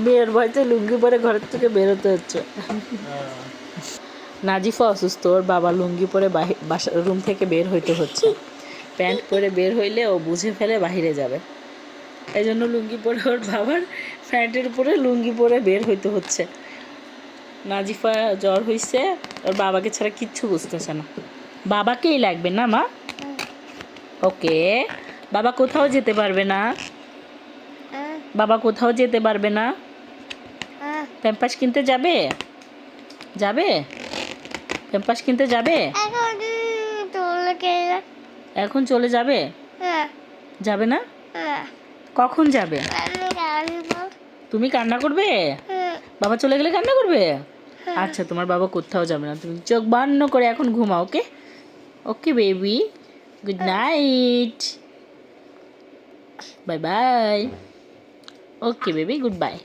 মেয়ের ভয়তে লুঙ্গি পরে ঘরের থেকে বেরোতে হচ্ছে। নাজিফা অসুস্থ, ওর বাবা লুঙ্গি পরে বাসা রুম থেকে বের হইতে হচ্ছে। প্যান্ট পরে বের হইলে ও বুঝে ফেলে বাহিরে যাবে, এই জন্য লুঙ্গি পরে ওর বাবার প্যান্টের উপরে লুঙ্গি পরে বের হইতে হচ্ছে। নাজিফা জ্বর হয়েছে, ওর বাবাকে ছাড়া কিচ্ছু বুঝতেছে না। বাবাকেই লাগবে না মা? ওকে, বাবা কোথাও যেতে পারবে না, বাবা কোথাও যেতে পারবে না। প্যাম্পাস কিনতে যাবে? যাবে? প্যাম্পাস কিনতে যাবে? এখন চলে যাবে? যাবে না? কখন যাবে? তুমি কান্না করবে? বাবা চলে গেলে কান্না করবে? আচ্ছা, তোমার বাবা কোথাও যাবে না, তুমি চোখ বন্ধ করে এখন ঘুমাও। Okay okay baby, good night, bye bye. Okay baby, good by.